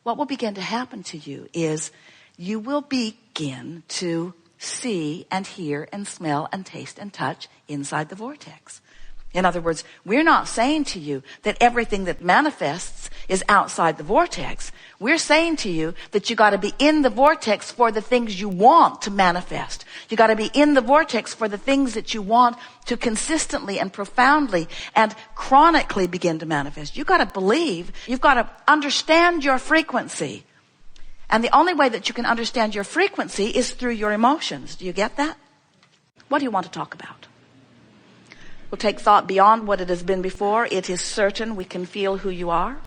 what will begin to happen to you is you will begin to see and hear and smell and taste and touch inside the vortex. In other words, we're not saying to you that everything that manifests is outside the vortex. We're saying to you that you got to be in the vortex for the things you want to manifest. You got to be in the vortex for the things that you want to consistently and profoundly and chronically begin to manifest. You got to believe, you've got to understand your frequency. And the only way that you can understand your frequency is through your emotions. Do you get that? What do you want to talk about? We'll take thought beyond what it has been before. It is certain we can feel who you are.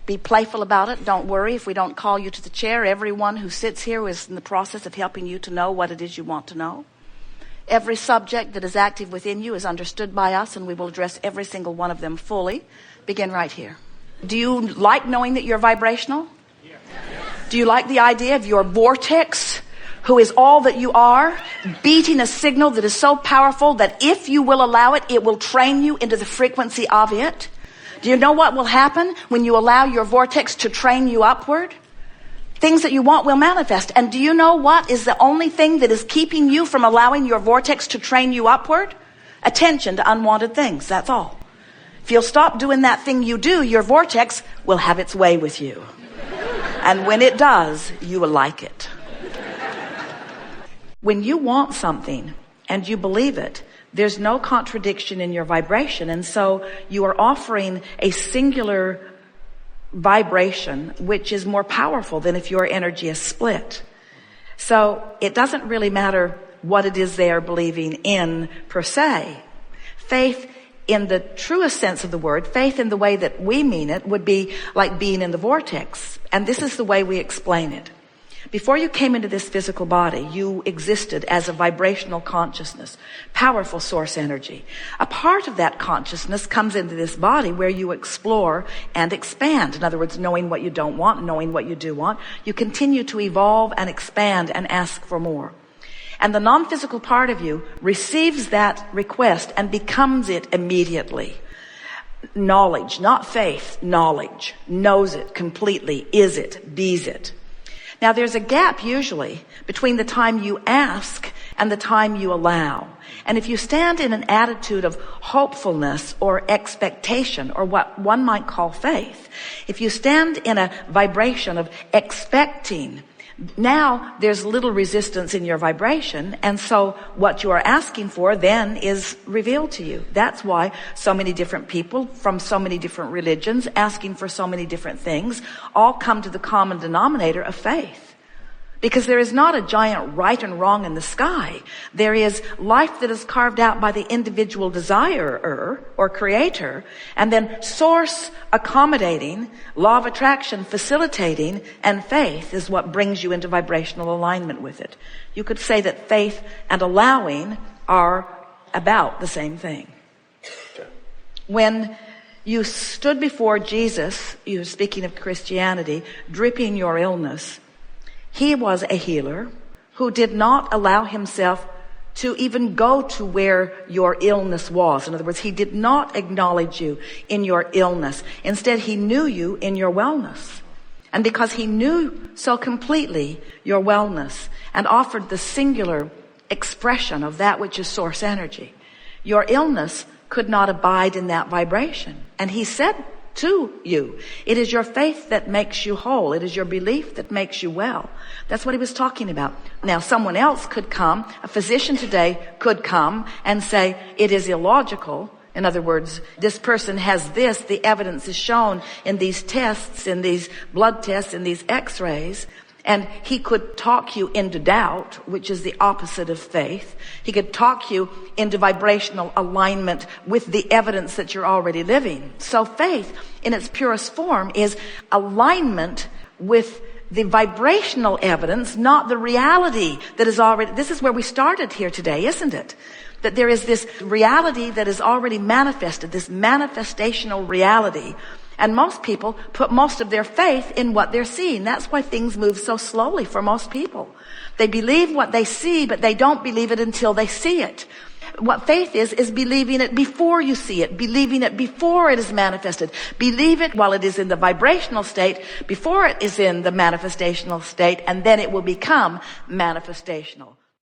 Be playful about it. Don't worry if we don't call you to the chair. Everyone who sits here is in the process of helping you to know what it is you want to know. Every subject that is active within you is understood by us, and we will address every single one of them fully. Begin right here. Do you like knowing that you're vibrational? Do you like the idea of your vortex, who is all that you are, beating a signal that is so powerful that if you will allow it, it will train you into the frequency of it? Do you know what will happen when you allow your vortex to train you upward? Things that you want will manifest. And do you know what is the only thing that is keeping you from allowing your vortex to train you upward? Attention to unwanted things, that's all. If you'll stop doing that thing you do, your vortex will have its way with you. And when it does, you will like it. When you want something and you believe it, there's no contradiction in your vibration. And so you are offering a singular vibration, which is more powerful than if your energy is split. So it doesn't really matter what it is they are believing in per se. Faith in the truest sense of the word, faith in the way that we mean it, would be like being in the vortex. And this is the way we explain it. Before you came into this physical body, you existed as a vibrational consciousness, powerful source energy. A part of that consciousness comes into this body where you explore and expand. In other words, knowing what you don't want, knowing what you do want. You continue to evolve and expand and ask for more. And the non-physical part of you receives that request and becomes it immediately. Knowledge, not faith, knowledge. Knows it completely, is it, bees it. Now there's a gap usually between the time you ask and the time you allow. And if you stand in an attitude of hopefulness or expectation, or what one might call faith, if you stand in a vibration of expecting, now there's little resistance in your vibration, and so what you are asking for then is revealed to you. That's why so many different people from so many different religions asking for so many different things all come to the common denominator of faith. Because there is not a giant right and wrong in the sky. There is life that is carved out by the individual desirer or creator, and then source accommodating, law of attraction facilitating, and faith is what brings you into vibrational alignment with it. You could say that faith and allowing are about the same thing. When you stood before Jesus, you were speaking of Christianity, dripping your illness, he was a healer who did not allow himself to even go to where your illness was. In other words, he did not acknowledge you in your illness. Instead, he knew you in your wellness. And because he knew so completely your wellness and offered the singular expression of that which is source energy, your illness could not abide in that vibration. And he said to you, it is your faith that makes you whole. It is your belief that makes you well. That's what he was talking about. Now, someone else could come, a physician today could come and say, it is illogical. In other words, this person has this, the evidence is shown in these tests, in these blood tests, in these x-rays. And he could talk you into doubt, which is the opposite of faith. He could talk you into vibrational alignment with the evidence that you're already living. So faith, in its purest form, is alignment with the vibrational evidence, not the reality that is already... This is where we started here today, isn't it? That there is this reality that is already manifested, this manifestational reality. And most people put most of their faith in what they're seeing. That's why things move so slowly for most people. They believe what they see, but they don't believe it until they see it. What faith is believing it before you see it, believing it before it is manifested. Believe it while it is in the vibrational state, before it is in the manifestational state, and then it will become manifestational.